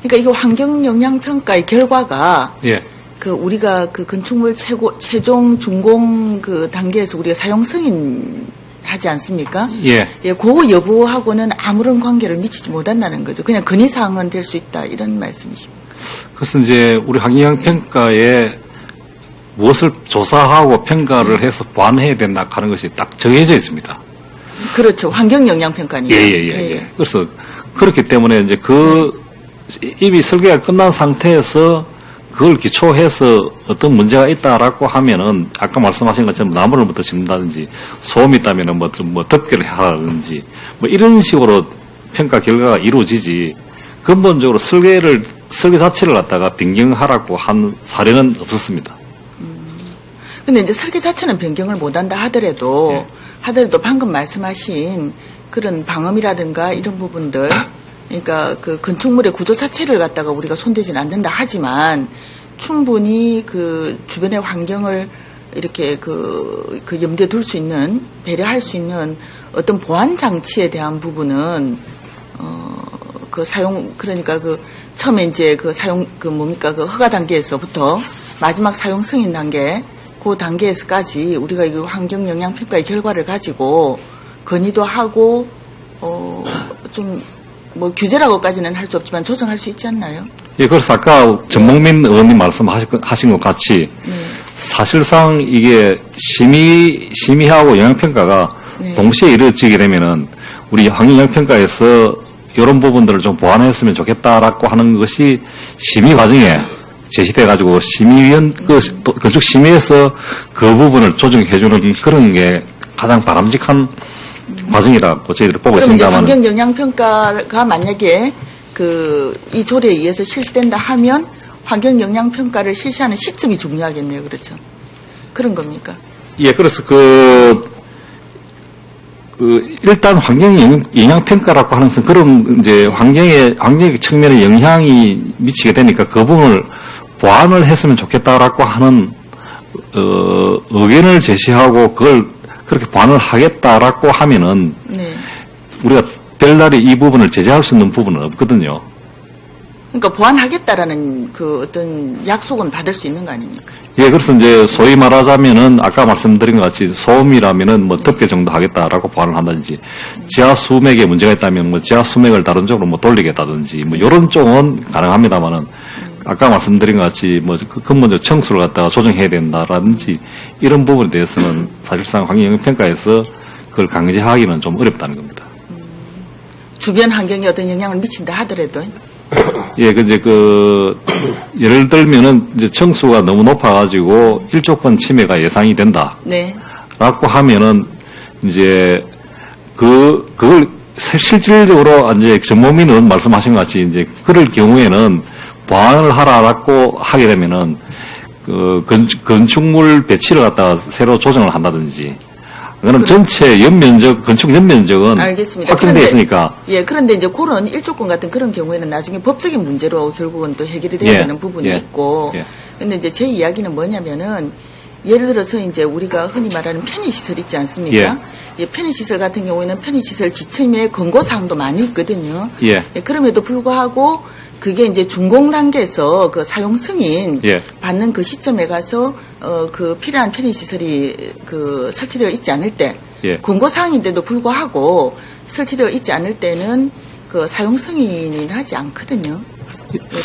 그러니까 이거 환경영향평가의 결과가 예. 그 우리가 그 건축물 최종 준공 그 단계에서 우리가 사용 승인 하지 않습니까? 예. 예, 그 여부하고는 아무런 관계를 미치지 못한다는 거죠. 그냥 건의사항은 될 수 있다 이런 말씀이십니까? 그래서 이제 우리 환경영향평가에 무엇을 조사하고 평가를 해서 보완해야 된다 하는 것이 딱 정해져 있습니다. 그렇죠. 환경영향평가니까. 예. 그래서 그렇기 때문에 이제 이미 설계가 끝난 상태에서 그걸 기초해서 어떤 문제가 있다라고 하면은 아까 말씀하신 것처럼 나무를 부터 심는다든지 소음이 있다면은 뭐 덮개를 하라든지 뭐 이런 식으로 평가 결과가 이루어지지 근본적으로 설계 자체를 갖다가 변경하라고 한 사례는 없었습니다. 근데 이제 설계 자체는 변경을 못한다 하더라도 방금 말씀하신 그런 방음이라든가 이런 부분들 그러니까 그 건축물의 구조 자체를 갖다가 우리가 손대지는 않는다 하지만 충분히 그 주변의 환경을 이렇게 그 염두에 둘 수 있는 배려할 수 있는 어떤 보안 장치에 대한 부분은 그러니까 그 처음에 이제 그 사용 그 허가 단계에서부터 마지막 사용 승인 단계 그 단계에서까지 우리가 이 환경 영향 평가의 결과를 가지고 건의도 하고 좀 뭐 규제라고까지는 할 수 없지만 조정할 수 있지 않나요? 예, 그래서 아까 전목민 의원님 말씀하신 것 같이 사실상 이게 심의하고 영향평가가 동시에 이루어지게 되면은 우리 환경영향평가에서 이런 부분들을 좀 보완했으면 좋겠다라고 하는 것이 심의 과정에 제시돼가지고 심의위원 건축심의에서 그 부분을 조정해주는 그런 게 가장 바람직한 과정이라고 저희들이 보고 있습니다만. 그럼 이제 환경영향평가가 만약에 이 조례에 의해서 실시된다 하면 환경영향평가를 실시하는 시점이 중요하겠네요. 그렇죠? 그런 겁니까? 예, 그래서 일단 환경영향평가라고 하는 것은 그런 이제 환경의 측면에 영향이 미치게 되니까 그 부분을 보완을 했으면 좋겠다라고 하는, 의견을 제시하고 그걸 그렇게 보완을 하겠다라고 하면은 우리가 별날이 이 부분을 제재할 수 있는 부분은 없거든요. 그러니까 보완하겠다라는 그 어떤 약속은 받을 수 있는 거 아닙니까? 예, 그래서 이제 소위 말하자면은 아까 말씀드린 것 같이 소음이라면은 뭐 덮개 정도 하겠다라고 보완을 한다든지 지하 수맥에 문제가 있다면 뭐 지하 수맥을 다른 쪽으로 뭐 돌리겠다든지 뭐 이런 쪽은 가능합니다만은 아까 말씀드린 것 같이 뭐 근본적 청수를 갖다가 조정해야 된다라든지 이런 부분에 대해서는 사실상 환경영향평가에서 그걸 강제하기는 좀 어렵다는 겁니다. 주변 환경에 어떤 영향을 미친다 하더라도. 예, 예를 들면은 이제 청수가 너무 높아가지고 일조권 침해가 예상이 된다. 네. 라고 하면은 이제 그걸 실질적으로 이제 전모민 의원 말씀하신 것 같이 이제 그럴 경우에는 보완을 하라고 하게 되면은 건축물 배치를 갖다가 새로 조정을 한다든지. 그거는 전체 건축 연면적은 알겠습니다. 확정되어 있으니까. 예, 그런데 이제 그런 일조권 같은 그런 경우에는 나중에 법적인 문제로 결국은 또 해결이 돼야 되는 부분이 있고. 근데 이제 제 이야기는 뭐냐면은 예를 들어서 이제 우리가 흔히 말하는 편의시설 있지 않습니까? 예, 편의시설 같은 경우에는 편의시설 지침에 권고사항도 많이 있거든요. 예, 그럼에도 불구하고 그게 이제 준공 단계에서 그 사용 승인 받는 그 시점에 가서 그 필요한 편의시설이 설치되어 있지 않을 때 권고사항인데도 불구하고 설치되어 있지 않을 때는 그 사용 승인이 나지 않거든요.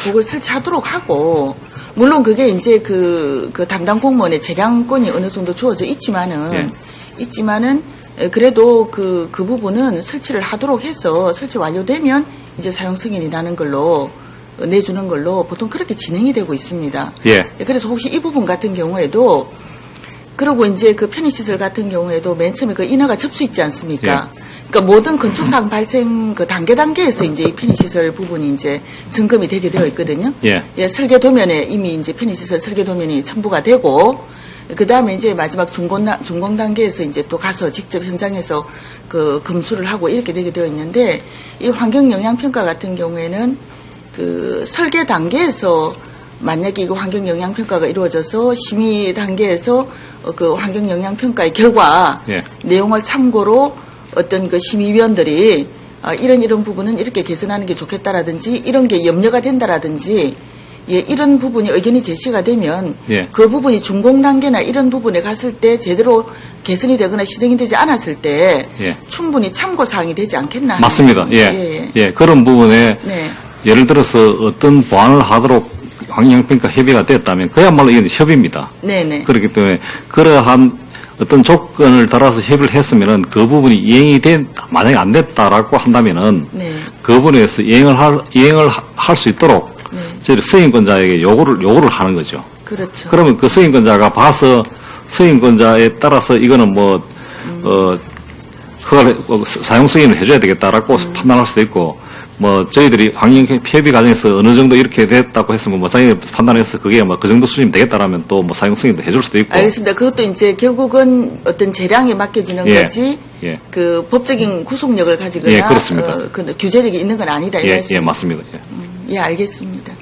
그걸 설치하도록 하고 물론 그게 이제 그 담당 공무원의 재량권이 어느 정도 주어져 있지만은 그래도 그 부분은 설치를 하도록 해서 설치 완료되면 이제 사용 승인이 나는 걸로 내주는 걸로 보통 그렇게 진행이 되고 있습니다. 그래서 혹시 이 부분 같은 경우에도 그리고 이제 그 편의시설 같은 경우에도 맨 처음에 그 인허가 접수 있지 않습니까? 그러니까 모든 건축사항 발생 그 단계에서 이제 이 편의시설 부분이 이제 점검이 되게 되어 있거든요. 설계 도면에 이미 이제 편의시설 설계 도면이 첨부가 되고 그 다음에 이제 마지막 준공 단계에서 이제 또 가서 직접 현장에서 그 검수를 하고 이렇게 되게 되어 있는데 이 환경영향평가 같은 경우에는 그 설계 단계에서 만약에 이거 환경영향평가가 이루어져서 심의 단계에서 그 환경영향평가의 결과 내용을 참고로 어떤 그 심의위원들이 이런 부분은 이렇게 개선하는 게 좋겠다라든지 이런 게 염려가 된다라든지 예, 이런 부분이 의견이 제시가 되면 예. 그 부분이 준공 단계나 이런 부분에 갔을 때 제대로 개선이 되거나 시정이 되지 않았을 때 예. 충분히 참고 사항이 되지 않겠나. 맞습니다. 예. 예. 예, 그런 부분에 네. 예를 들어서 어떤 보완을 하도록 환경영평가 협의가 됐다면 그야말로 이건 협의입니다. 네네. 그렇기 때문에 그러한 어떤 조건을 따라서 협의를 했으면은 그 부분이 이행이 만약에 안 됐다라고 한다면은 네. 그 부분에서 이행을 할 수 있도록 네. 저희 서임권자에게 요구를 하는 거죠. 그렇죠. 그러면 그 서임권자가 봐서 서임권자에 따라서 이거는 사용 승인을 해줘야 되겠다라고 판단할 수도 있고, 저희들이 환경 협의 과정에서 어느 정도 이렇게 됐다고 했으면 자기 판단해서 그게 그 정도 수준이 되겠다라면 또 사용 승인도 해줄 수도 있고. 알겠습니다. 그것도 이제 결국은 어떤 재량에 맡겨지는 예. 거지. 예. 그 법적인 구속력을 가지거나 예, 그렇습니다. 그 규제력이 있는 건 아니다 이 예, 말씀. 예, 맞습니다. 예. 예, 알겠습니다.